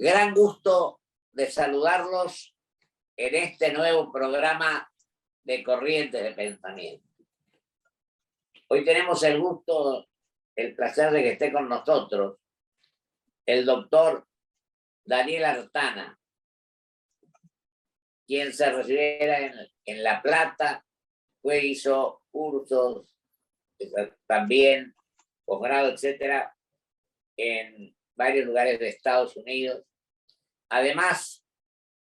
Gran gusto de saludarlos en este nuevo programa de Corrientes de Pensamiento. Hoy tenemos el gusto, el placer de que esté con nosotros el doctor Daniel Artana, quien se recibiera en La Plata, hizo cursos, también posgrado, etcétera, en varios lugares de Estados Unidos, además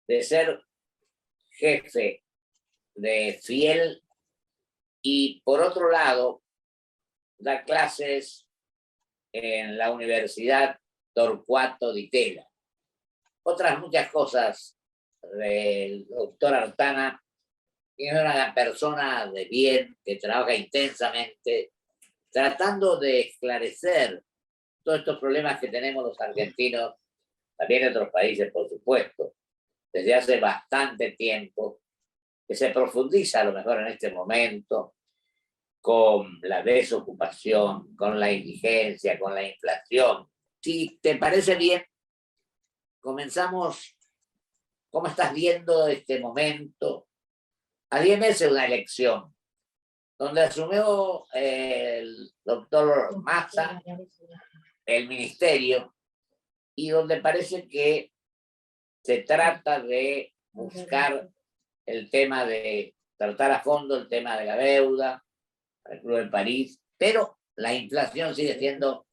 de ser jefe de Fiel, y por otro lado da clases en la Universidad Torcuato Di Tella. Otras muchas cosas del doctor Artana. Es una persona de bien que trabaja intensamente tratando de esclarecer todos estos problemas que tenemos los argentinos, también en otros países, por supuesto, desde hace bastante tiempo, que se profundiza a lo mejor en este momento con la desocupación, con la indigencia, con la inflación. Si te parece bien, comenzamos. ¿Cómo estás viendo este momento? A 10 meses de una elección, donde asumió el doctor Massa el ministerio, y donde parece que se trata de buscar el tema de tratar a fondo el tema de la deuda, el Club de París, pero la inflación sigue siendo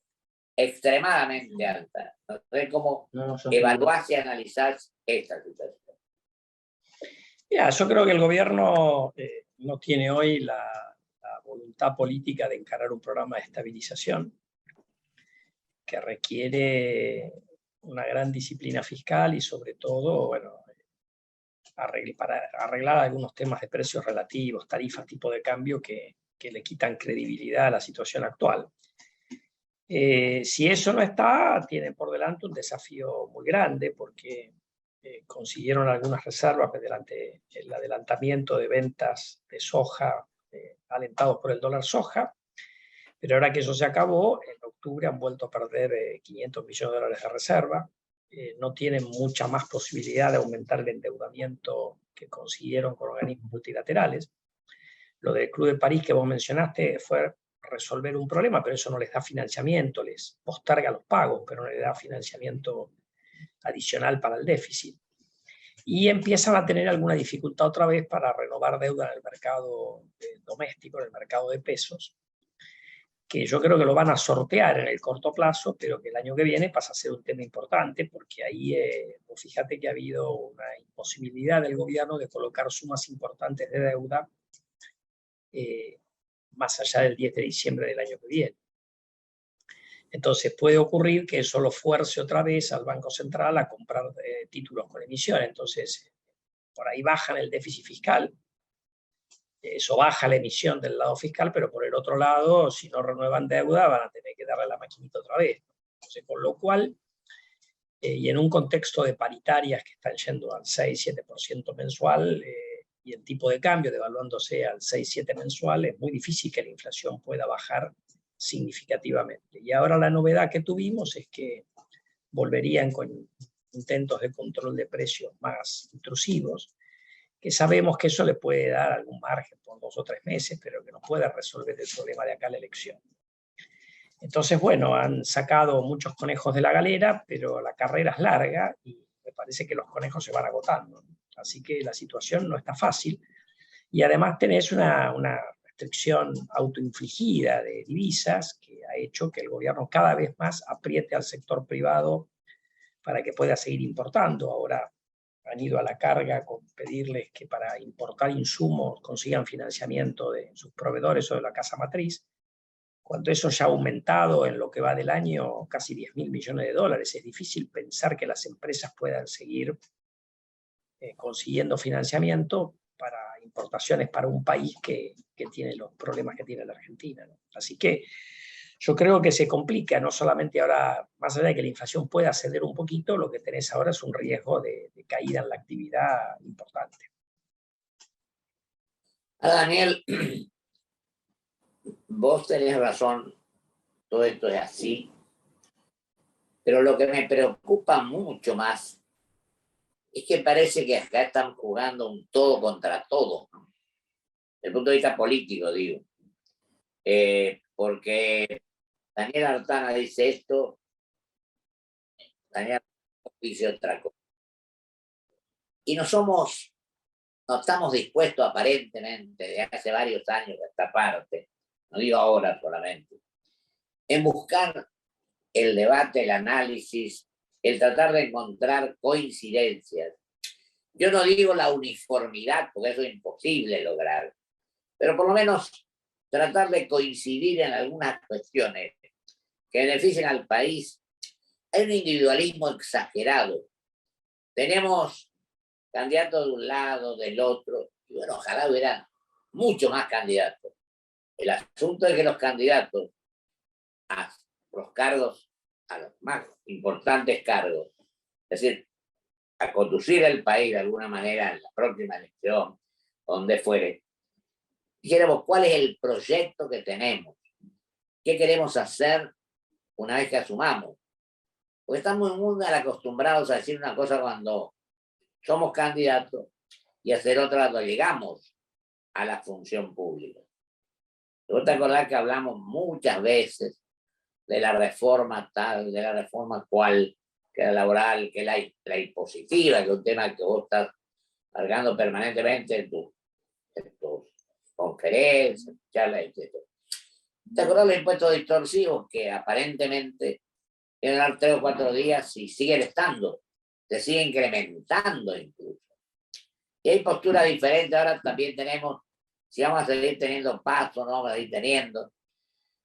extremadamente alta. No sé cómo evaluás y analizás esta situación. Yo creo que el gobierno no tiene hoy la voluntad política de encarar un programa de estabilización que requiere una gran disciplina fiscal y sobre todo, bueno, para arreglar algunos temas de precios relativos, tarifas, tipo de cambio que le quitan credibilidad a la situación actual. Si eso no está, tienen por delante un desafío muy grande porque consiguieron algunas reservas mediante el adelantamiento de ventas de soja alentados por el dólar soja, pero ahora que eso se acabó, en octubre han vuelto a perder 500 millones de dólares de reserva, no tienen mucha más posibilidad de aumentar el endeudamiento que consiguieron con organismos multilaterales. Lo del Club de París que vos mencionaste fue resolver un problema, pero eso no les da financiamiento, les posterga los pagos, pero no les da financiamiento adicional para el déficit. Y empiezan a tener alguna dificultad otra vez para renovar deuda en el mercado doméstico, en el mercado de pesos, que yo creo que lo van a sortear en el corto plazo, pero que el año que viene pasa a ser un tema importante, porque ahí, fíjate que ha habido una imposibilidad del gobierno de colocar sumas importantes de deuda más allá del 10 de diciembre del año que viene. Entonces puede ocurrir que eso lo fuerce otra vez al Banco Central a comprar títulos con emisión. Entonces, por ahí bajan el déficit fiscal, eso baja la emisión del lado fiscal, pero por el otro lado, si no renuevan deuda, van a tener que darle la maquinita otra vez. Entonces, con lo cual, y en un contexto de paritarias que están yendo al 6-7% mensual, y el tipo de cambio devaluándose al 6-7 mensual, es muy difícil que la inflación pueda bajar significativamente. Y ahora la novedad que tuvimos es que volverían con intentos de control de precios más intrusivos, que sabemos que eso le puede dar algún margen por 2 o 3 meses, pero que no puede resolver el problema de acá la elección. Entonces, bueno, han sacado muchos conejos de la galera, pero la carrera es larga y me parece que los conejos se van agotando. Así que la situación no está fácil. Y además tenés una restricción autoinfligida de divisas que ha hecho que el gobierno cada vez más apriete al sector privado para que pueda seguir importando. Ahora han ido a la carga con pedirles que para importar insumos consigan financiamiento de sus proveedores o de la casa matriz, cuando eso ya ha aumentado en lo que va del año casi 10.000 millones de dólares. Es difícil pensar que las empresas puedan seguir consiguiendo financiamiento para importaciones para un país que tiene los problemas que tiene la Argentina, ¿no? Así que yo creo que se complica, no solamente ahora, más allá de que la inflación pueda ceder un poquito, lo que tenés ahora es un riesgo de caída en la actividad importante. Daniel, vos tenés razón, todo esto es así, Pero lo que me preocupa mucho más es que parece que acá están jugando un todo contra todo, ¿no? Desde el punto de vista político, digo. Porque Daniel Artana dice esto, Daniel dice otra cosa. Y no estamos dispuestos aparentemente, de hace varios años a esta parte, no digo ahora solamente, en buscar el debate, el análisis, el tratar de encontrar coincidencias. Yo no digo la uniformidad, porque eso es imposible lograr, pero por lo menos tratar de coincidir en algunas cuestiones que beneficien al país. Hay un individualismo exagerado. Tenemos candidatos de un lado, del otro, y bueno, ojalá hubiera mucho más candidatos. El asunto es que los candidatos a los cargos, a los más importantes cargos, es decir, a conducir el país de alguna manera en la próxima elección, donde fuere, dijéramos cuál es el proyecto que tenemos, qué queremos hacer una vez que asumamos. Porque estamos muy mal acostumbrados a decir una cosa cuando somos candidatos y hacer otra cuando llegamos a la función pública. ¿Vos te acordás que hablamos muchas veces de la reforma tal, de la reforma cual, que la laboral, que la impositiva, que es un tema que vos estás cargando permanentemente en tus conferencias, charlas, etc. ¿Te acordás de los impuestos distorsivos que aparentemente iban a dar 3 o 4 días y siguen estando? Se sigue incrementando incluso. Y hay posturas diferentes. Ahora también tenemos, si vamos a seguir teniendo paz o no vamos a seguir teniendo.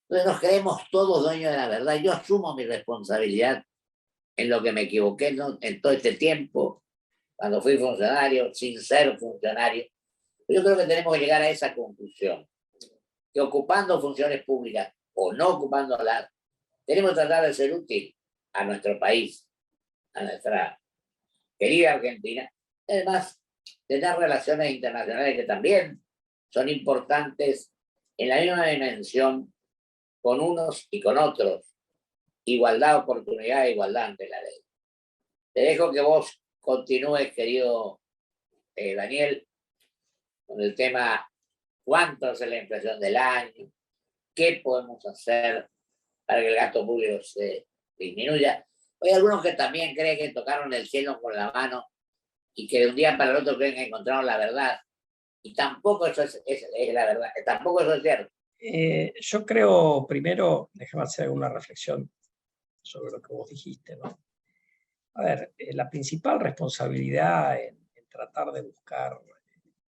Entonces nos creemos todos dueños de la verdad. Yo asumo mi responsabilidad en lo que me equivoqué en todo este tiempo, cuando fui funcionario, sin ser funcionario. Yo creo que tenemos que llegar a esa conclusión, que ocupando funciones públicas o no ocupándolas, tenemos que tratar de ser útil a nuestro país, a nuestra querida Argentina. Además, tener relaciones internacionales que también son importantes en la misma dimensión con unos y con otros. Igualdad, oportunidad, igualdad ante la ley. Te dejo que vos continúes, querido Daniel, con el tema cuánto es la inflación del año, qué podemos hacer para que el gasto público se disminuya. Hay algunos que también creen que tocaron el cielo con la mano y que de un día para el otro creen que encontraron la verdad. Y tampoco eso es la verdad, tampoco eso es cierto. Yo creo, primero, déjame hacer alguna reflexión sobre lo que vos dijiste, ¿no? A ver, la principal responsabilidad en tratar de buscar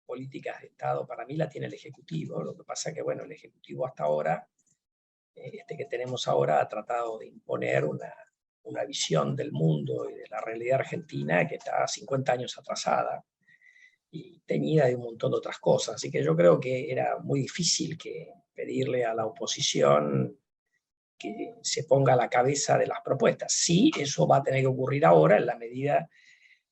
políticas de Estado, para mí la tiene el Ejecutivo. Lo que pasa es que, bueno, el Ejecutivo hasta ahora, que tenemos ahora, ha tratado de imponer una visión del mundo y de la realidad argentina que está 50 años atrasada y teñida de un montón de otras cosas. Así que yo creo que era muy difícil que pedirle a la oposición que se ponga a la cabeza de las propuestas. Sí, eso va a tener que ocurrir ahora en la medida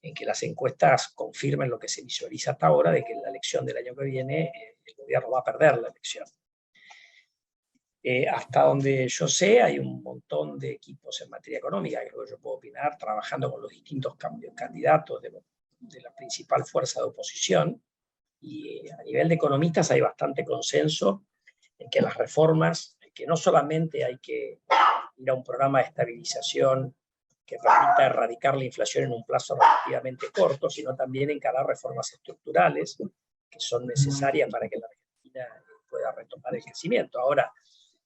en que las encuestas confirmen lo que se visualiza hasta ahora, de que en la elección del año que viene el gobierno va a perder la elección. Hasta donde yo sé, hay un montón de equipos en materia económica, creo que yo puedo opinar, trabajando con los distintos candidatos de la principal fuerza de oposición, y a nivel de economistas hay bastante consenso en que las reformas, que no solamente hay que ir a un programa de estabilización que permita erradicar la inflación en un plazo relativamente corto, sino también encarar reformas estructurales que son necesarias para que la Argentina pueda retomar el crecimiento. Ahora,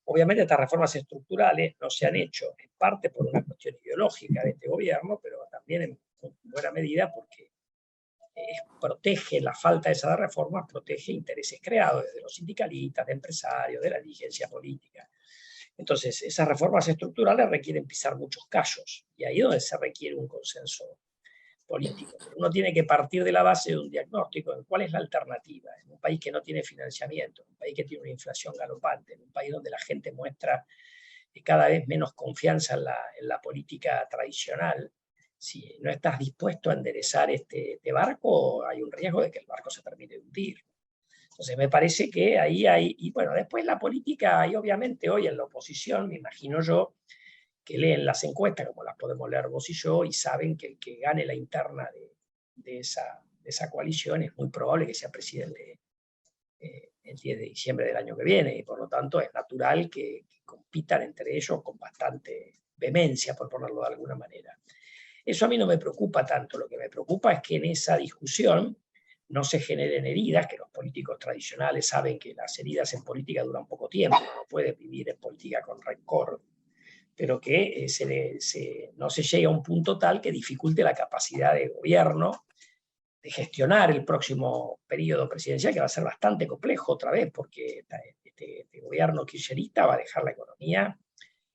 obviamente estas reformas estructurales no se han hecho en parte por una cuestión ideológica de este gobierno, pero también en buena medida porque protege la falta de esas reformas, protege intereses creados desde los sindicalistas, de empresarios, de la dirigencia política. Entonces, esas reformas estructurales requieren pisar muchos callos, y ahí es donde se requiere un consenso político. Pero uno tiene que partir de la base de un diagnóstico de cuál es la alternativa. En un país que no tiene financiamiento, en un país que tiene una inflación galopante, en un país donde la gente muestra cada vez menos confianza en la política tradicional, si no estás dispuesto a enderezar este barco, hay un riesgo de que el barco se termine de hundir. Entonces me parece que ahí hay, y bueno, después la política, y obviamente hoy en la oposición, me imagino yo, que leen las encuestas, como las podemos leer vos y yo, y saben que el que gane la interna de esa coalición es muy probable que sea presidente el 10 de diciembre del año que viene, y por lo tanto es natural que compitan entre ellos con bastante vehemencia, por ponerlo de alguna manera. Eso a mí no me preocupa tanto, lo que me preocupa es que en esa discusión no se generen heridas, que los políticos tradicionales saben que las heridas en política duran poco tiempo, no puede vivir en política con rencor, pero que no se llegue a un punto tal que dificulte la capacidad de gobierno de gestionar el próximo periodo presidencial, que va a ser bastante complejo otra vez, porque este gobierno kirchnerista va a dejar la economía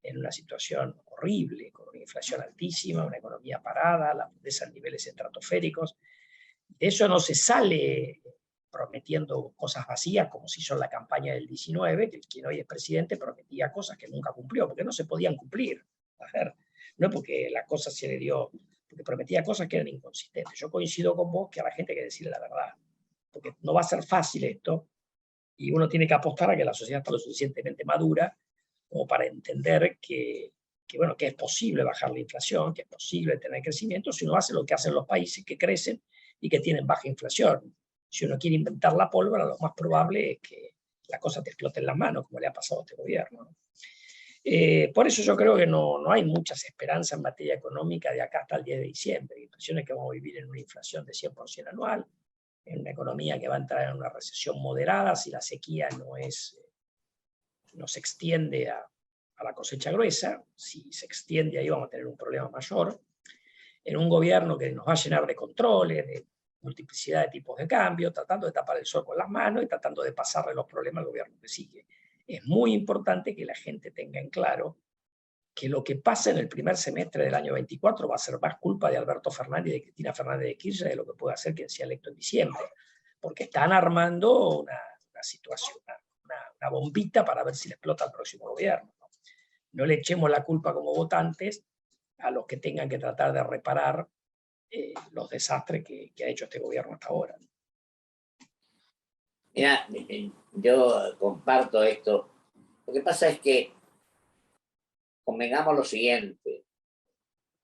en una situación horrible, con una inflación altísima, una economía parada, la pobreza en niveles estratosféricos. De eso no se sale prometiendo cosas vacías, como se hizo en la campaña del 19, que quien hoy es presidente prometía cosas que nunca cumplió, porque no se podían cumplir. A ver, no es porque la cosa se le dio, porque prometía cosas que eran inconsistentes. Yo coincido con vos que a la gente hay que decirle la verdad, porque no va a ser fácil esto, y uno tiene que apostar a que la sociedad está lo suficientemente madura como para entender que es posible bajar la inflación, que es posible tener crecimiento si uno hace lo que hacen los países que crecen y que tienen baja inflación. Si uno quiere inventar la pólvora, lo más probable es que la cosa te explote en las manos, como le ha pasado a este gobierno, ¿no? Por eso yo creo que no hay muchas esperanzas en materia económica de acá hasta el 10 de diciembre. La impresión es que vamos a vivir en una inflación de 100% anual, en una economía que va a entrar en una recesión moderada si la sequía no se extiende a la cosecha gruesa. Si se extiende ahí vamos a tener un problema mayor, en un gobierno que nos va a llenar de controles, de multiplicidad de tipos de cambio, tratando de tapar el sol con las manos y tratando de pasarle los problemas al gobierno que sigue. Es muy importante que la gente tenga en claro que lo que pasa en el primer semestre del año 24 va a ser más culpa de Alberto Fernández y de Cristina Fernández de Kirchner de lo que puede hacer quien sea electo en diciembre, porque están armando una situación, una bombita para ver si le explota al próximo gobierno. No le echemos la culpa como votantes a los que tengan que tratar de reparar los desastres que ha hecho este gobierno hasta ahora. Mira, yo comparto esto. Lo que pasa es que convengamos lo siguiente.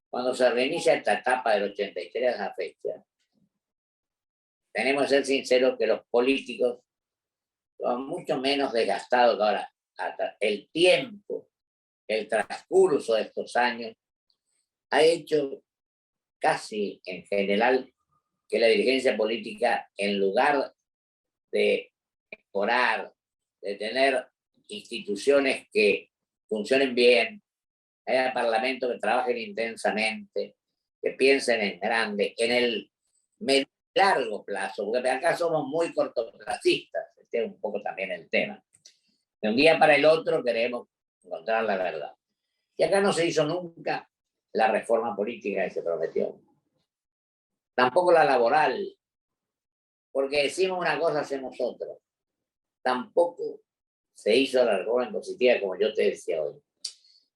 Cuando se reinicia esta etapa del 83 a la fecha, tenemos que ser sinceros que los políticos son mucho menos desgastados que ahora. El tiempo, el transcurso de estos años, ha hecho casi en general que la dirigencia política, en lugar de mejorar, de tener instituciones que funcionen bien, haya parlamentos que trabajen intensamente, que piensen en grande, en el medio largo plazo, porque acá somos muy cortoplacistas, este es un poco también el tema. De un día para el otro queremos encontrar la verdad. Y acá no se hizo nunca la reforma política que se prometió. Tampoco la laboral, porque decimos una cosa, hacemos otra. Tampoco se hizo la reforma impositiva, como yo te decía hoy.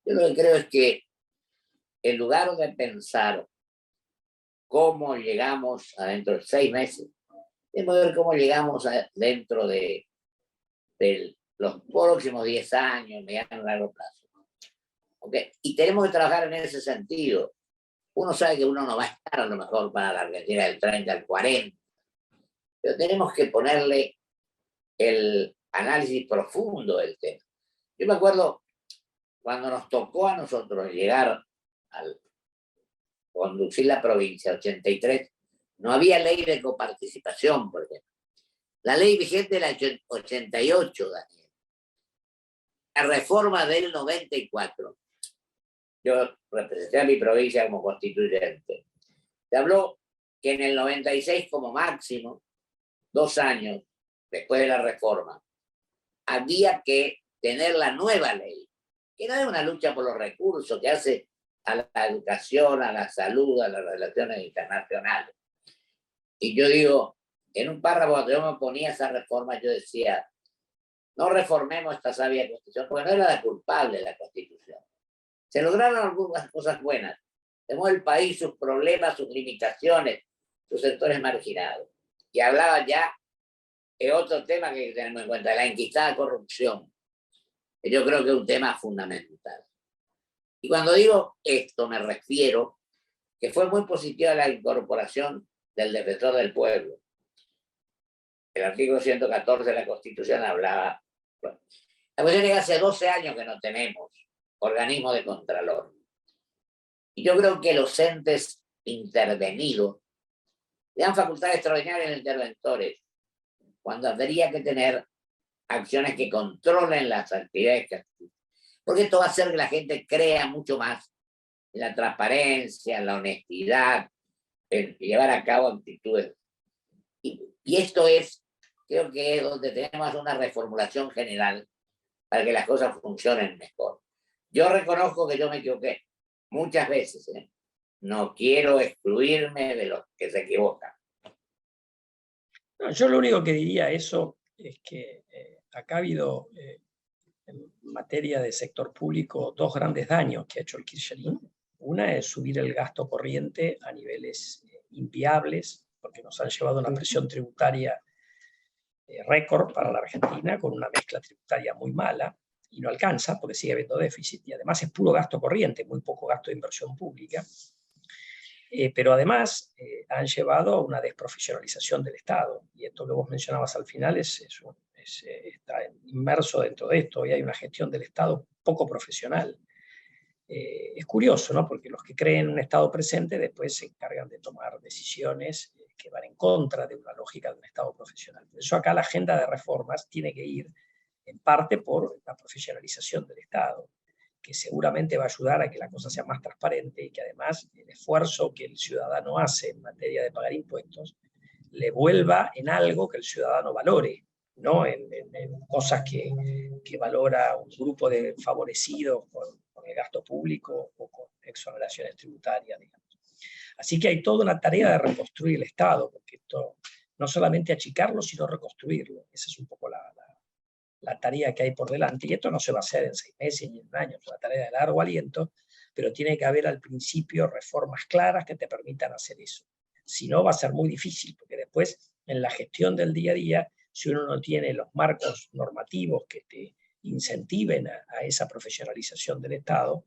Yo lo que creo es que en lugar de pensar cómo llegamos adentro de 6 meses, tenemos que ver cómo llegamos dentro de los próximos 10 años, mediano y largo plazo. ¿Okay? Y tenemos que trabajar en ese sentido. Uno sabe que uno no va a estar a lo mejor para la Argentina del 30 al 40, pero tenemos que ponerle el análisis profundo del tema. Yo me acuerdo cuando nos tocó a nosotros llegar al conducir la provincia, 83, no había ley de coparticipación, por ejemplo. La ley vigente era 88, Daniel. La reforma del 94. Yo representé a mi provincia como constituyente. Se habló que en el 96 como máximo, 2 años después de la reforma, había que tener la nueva ley, que no es una lucha por los recursos que hace a la educación, a la salud, a las relaciones internacionales. Y yo digo, en un párrafo cuando yo me ponía esa reforma, yo decía, no reformemos esta sabia Constitución, porque no era la culpable la Constitución. Se lograron algunas cosas buenas. Tenemos el país, sus problemas, sus limitaciones, sus sectores marginados. Y hablaba ya de otro tema que tenemos en cuenta, la enquistada corrupción. Que yo creo que es un tema fundamental. Y cuando digo esto me refiero que fue muy positiva la incorporación del defensor del pueblo. El artículo 114 de la Constitución hablaba. Bueno, la cuestión es que hace 12 años que no tenemos organismo de contralor. Y yo creo que los entes intervenidos le dan facultades extraordinarias a los interventores, cuando habría que tener acciones que controlen las actividades que actúan. Porque esto va a hacer que la gente crea mucho más en la transparencia, en la honestidad, en llevar a cabo actitudes. Y esto es, creo que es donde tenemos una reformulación general para que las cosas funcionen mejor. Yo reconozco que yo me equivoqué muchas veces, ¿eh? No quiero excluirme de los que se equivocan. No, yo lo único que diría eso es que acá ha habido, en materia de sector público, dos grandes daños que ha hecho el kirchnerismo. Una es subir el gasto corriente a niveles inviables, porque nos han llevado a una presión tributaria récord para la Argentina, con una mezcla tributaria muy mala, y no alcanza porque sigue habiendo déficit, y además es puro gasto corriente, muy poco gasto de inversión pública. Pero además han llevado a una desprofesionalización del Estado, y esto que vos mencionabas al final está inmerso dentro de esto. Hoy hay una gestión del Estado poco profesional. Es curioso, ¿no? Porque los que creen en un Estado presente después se encargan de tomar decisiones que van en contra de una lógica de un Estado profesional. Por eso acá la agenda de reformas tiene que ir en parte por la profesionalización del Estado, que seguramente va a ayudar a que la cosa sea más transparente y que además el esfuerzo que el ciudadano hace en materia de pagar impuestos le vuelva en algo que el ciudadano valore, no en cosas que valora un grupo de favorecidos con el gasto público o con exoneraciones tributarias, digamos. Así que hay toda una tarea de reconstruir el Estado, porque esto no solamente achicarlo, sino reconstruirlo. Esa es un poco la tarea que hay por delante, y esto no se va a hacer en 6 meses ni en un año, es una tarea de largo aliento, pero tiene que haber al principio reformas claras que te permitan hacer eso. Si no, va a ser muy difícil, porque después, en la gestión del día a día, si uno no tiene los marcos normativos que te incentiven a esa profesionalización del Estado,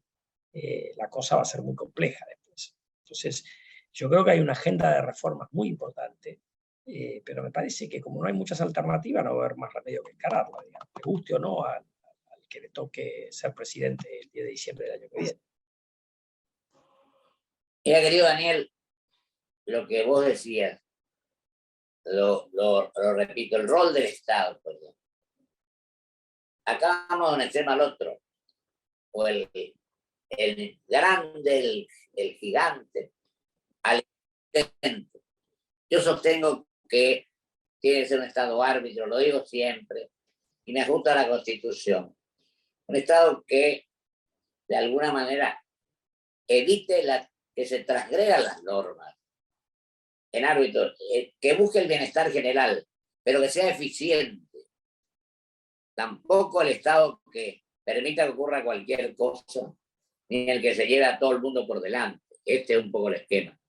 la cosa va a ser muy compleja después. Entonces, yo creo que hay una agenda de reformas muy importante, pero me parece que como no hay muchas alternativas, no va a haber más remedio que encararla, digamos, le guste o no al que le toque ser presidente el 10 de diciembre del año que viene. Mira, querido Daniel, lo que vos decías, lo repito, el rol del Estado, perdón. Acá vamos de un extremo al otro, o el grande, el gigante, al intento. Yo sostengo que tiene que ser un Estado árbitro, lo digo siempre, y me ajusta a la Constitución. Un Estado que, de alguna manera, evite que se transgredan las normas en árbitro, que busque el bienestar general, pero que sea eficiente. Tampoco el Estado que permita que ocurra cualquier cosa, ni el que se lleve a todo el mundo por delante. Este es un poco el esquema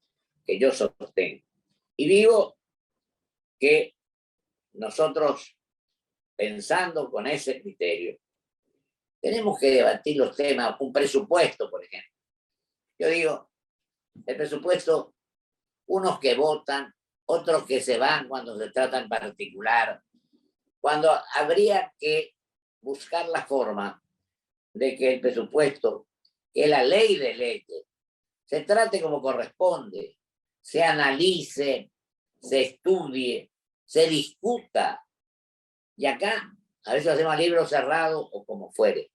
que yo sostengo. Y digo que nosotros, pensando con ese criterio, tenemos que debatir los temas, un presupuesto, por ejemplo. Yo digo, el presupuesto, unos que votan, otros que se van cuando se trata en particular, cuando habría que buscar la forma de que el presupuesto, que es la ley de leyes, se trate como corresponde, se analice, se estudie, se discuta. Y acá, a veces hacemos libro cerrado o como fuere.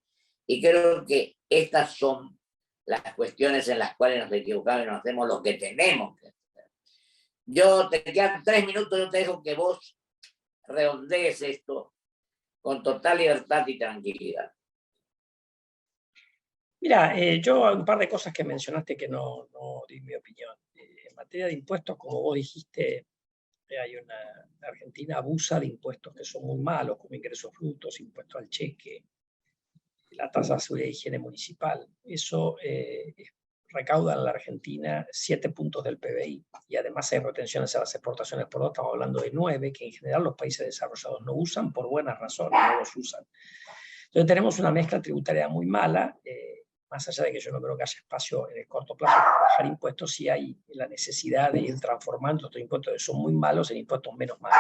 Y creo que estas son las cuestiones en las cuales nos equivocamos y nos hacemos lo que tenemos que hacer. Yo te quedan 3 minutos, yo te dejo que vos redondees esto con total libertad y tranquilidad. Mira, yo un par de cosas que mencionaste que no di mi opinión. En materia de impuestos, como vos dijiste, Argentina abusa de impuestos que son muy malos, como ingresos brutos, impuesto al cheque, la tasa de seguridad y higiene municipal. Eso recauda en la Argentina 7 puntos del PBI, y además hay retenciones a las exportaciones por 2, estamos hablando de 9, que en general los países desarrollados no usan por buenas razones, no los usan. Entonces tenemos una mezcla tributaria muy mala, más allá de que yo no creo que haya espacio en el corto plazo para bajar impuestos, sí hay la necesidad de ir transformando estos impuestos que son muy malos en impuestos menos malos.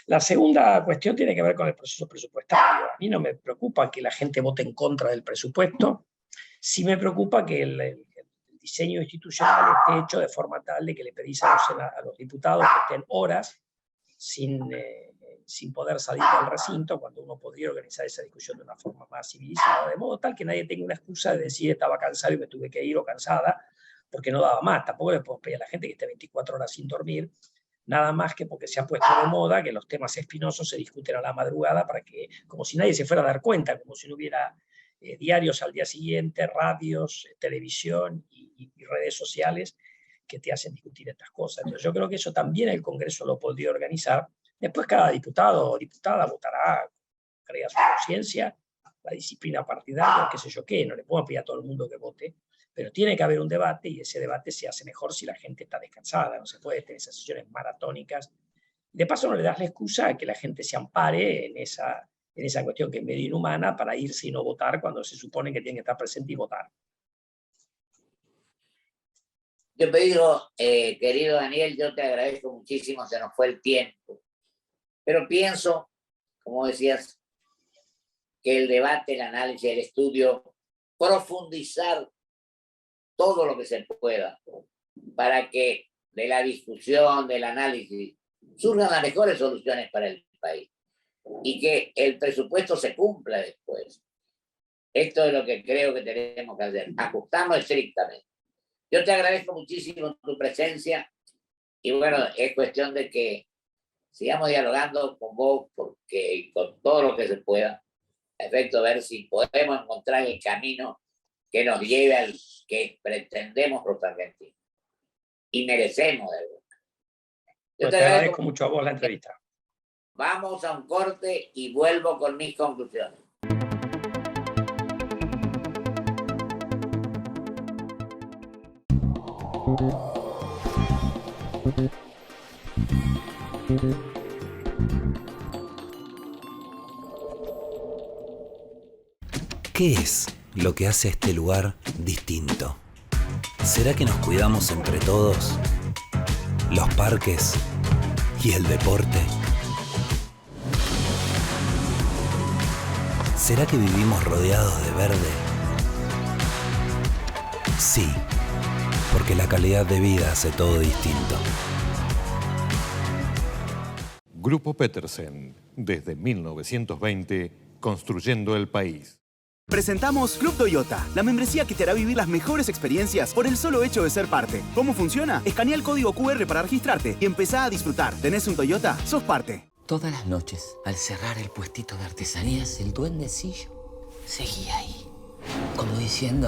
La segunda cuestión tiene que ver con el proceso presupuestario. A mí no me preocupa que la gente vote en contra del presupuesto, sí me preocupa que el diseño institucional esté hecho de forma tal de que le pedís a los diputados que estén horas sin poder salir del recinto, cuando uno podría organizar esa discusión de una forma más civilizada, de modo tal que nadie tenga una excusa de decir estaba cansado y me tuve que ir, o cansada, porque no daba más. Tampoco le podemos pedir a la gente que esté 24 horas sin dormir, nada más que porque se ha puesto de moda que los temas espinosos se discuten a la madrugada, para que, como si nadie se fuera a dar cuenta, como si no hubiera diarios al día siguiente, radios, televisión y redes sociales que te hacen discutir estas cosas. Entonces yo creo que eso también el Congreso lo podría organizar. Después cada diputado o diputada votará, crea su conciencia, la disciplina partidaria, qué sé yo qué, no le puedo pedir a todo el mundo que vote, pero tiene que haber un debate, y ese debate se hace mejor si la gente está descansada, no se puede tener esas sesiones maratónicas. De paso no le das la excusa a que la gente se ampare en esa cuestión que es medio inhumana, para irse y no votar cuando se supone que tiene que estar presente y votar. Yo te digo, querido Daniel, yo te agradezco muchísimo, se nos fue el tiempo, pero pienso, como decías, que el debate, el análisis, el estudio, profundizar todo lo que se pueda para que de la discusión, del análisis, surjan las mejores soluciones para el país y que el presupuesto se cumpla después. Esto es lo que creo que tenemos que hacer, ajustarnos estrictamente. Yo te agradezco muchísimo tu presencia y bueno, es cuestión de que sigamos dialogando con vos, porque con todo lo que se pueda, a efecto de ver si podemos encontrar el camino que nos lleve al que pretendemos los argentinos y merecemos de verdad. Yo te agradezco mucho a vos la entrevista. Vamos a un corte y vuelvo con mis conclusiones. ¿Qué es lo que hace este lugar distinto? ¿Será que nos cuidamos entre todos? ¿Los parques y el deporte? ¿Será que vivimos rodeados de verde? Sí, porque la calidad de vida hace todo distinto. Grupo Petersen, desde 1920, construyendo el país. Presentamos Club Toyota, la membresía que te hará vivir las mejores experiencias por el solo hecho de ser parte. ¿Cómo funciona? Escanea el código QR para registrarte y empezá a disfrutar. ¿Tenés un Toyota? ¡Sos parte! Todas las noches, al cerrar el puestito de artesanías, el duendecillo seguía ahí, como diciendo...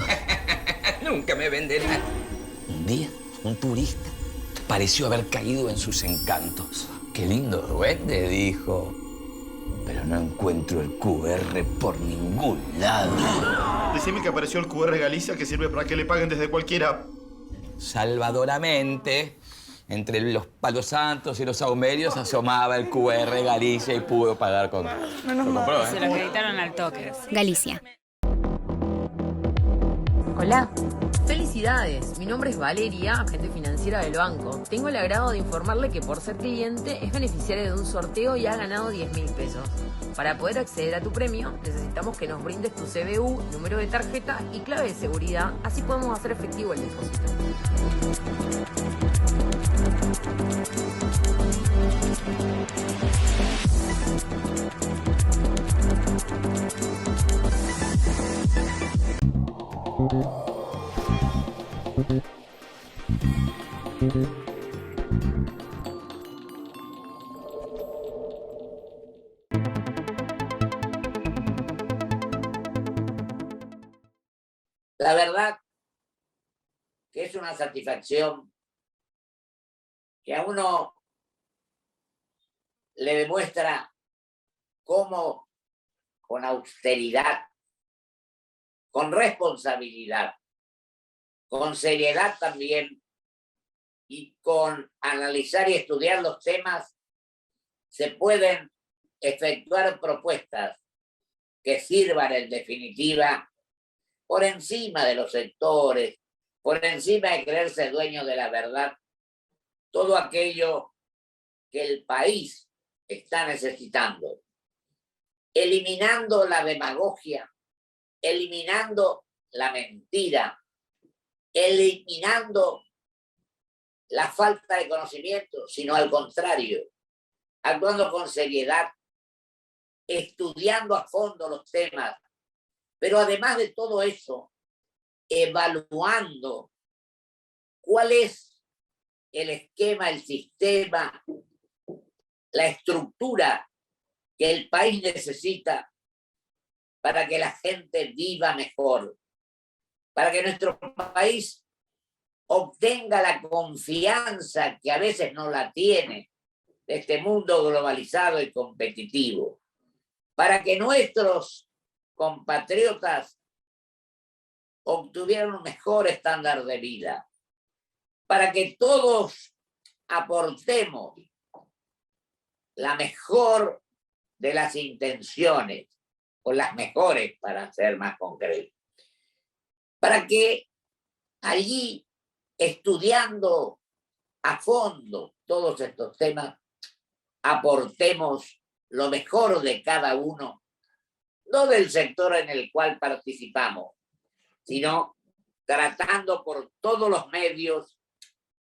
Nunca me venderán. Un día, un turista pareció haber caído en sus encantos. Qué lindo duende, dijo. Pero no encuentro el QR por ningún lado. Decime que apareció el QR Galicia, que sirve para que le paguen desde cualquier app. Salvadoramente, entre los palos santos y los saumerios, asomaba el QR Galicia y pudo pagar con... Se lo acreditaron al toque. Galicia. Hola. Felicidades, mi nombre es Valeria, agente financiera del banco. Tengo el agrado de informarle que por ser cliente es beneficiario de un sorteo y ha ganado 10.000 pesos. Para poder acceder a tu premio, necesitamos que nos brindes tu CBU, número de tarjeta y clave de seguridad, así podemos hacer efectivo el depósito. La verdad que es una satisfacción que a uno le demuestra cómo con austeridad, con responsabilidad, con seriedad también y con analizar y estudiar los temas, se pueden efectuar propuestas que sirvan en definitiva por encima de los sectores, por encima de creerse dueño de la verdad, todo aquello que el país está necesitando, eliminando la demagogia, eliminando la mentira, eliminando la falta de conocimiento, sino al contrario, actuando con seriedad, estudiando a fondo los temas, pero además de todo eso, evaluando cuál es el esquema, el sistema, la estructura que el país necesita para que la gente viva mejor, para que nuestro país obtenga la confianza que a veces no la tiene de este mundo globalizado y competitivo, para que nuestros compatriotas obtuvieran un mejor estándar de vida, para que todos aportemos la mejor de las intenciones, o las mejores para ser más concreto, para que allí, estudiando a fondo todos estos temas, aportemos lo mejor de cada uno, no del sector en el cual participamos, sino tratando por todos los medios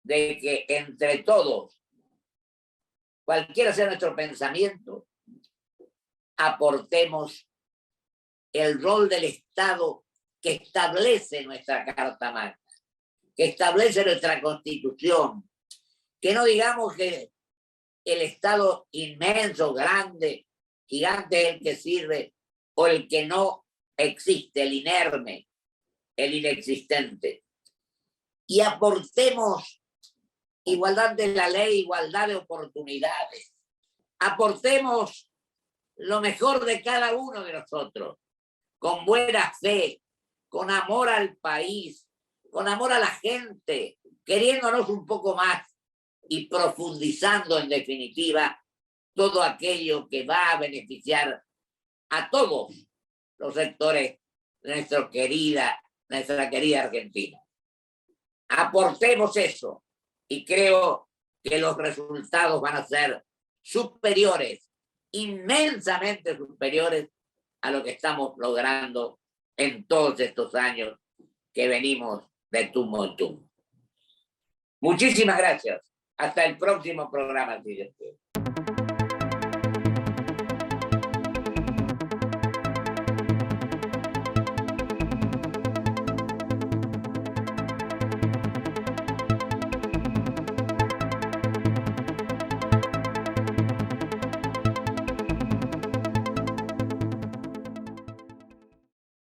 de que entre todos, cualquiera sea nuestro pensamiento, aportemos el rol del Estado que establece nuestra Carta Magna, que establece nuestra Constitución, que no digamos que el Estado inmenso, grande, gigante es el que sirve, o el que no existe, el inerme, el inexistente. Y aportemos igualdad de la ley, igualdad de oportunidades. Aportemos lo mejor de cada uno de nosotros, con buena fe, con amor al país, con amor a la gente, queriéndonos un poco más y profundizando en definitiva todo aquello que va a beneficiar a todos los sectores de nuestra querida Argentina. Aportemos eso y creo que los resultados van a ser superiores, inmensamente superiores a lo que estamos logrando en todos estos años que venimos de tumbo en tumbo. Muchísimas gracias. Hasta el próximo programa, si Dios quiere.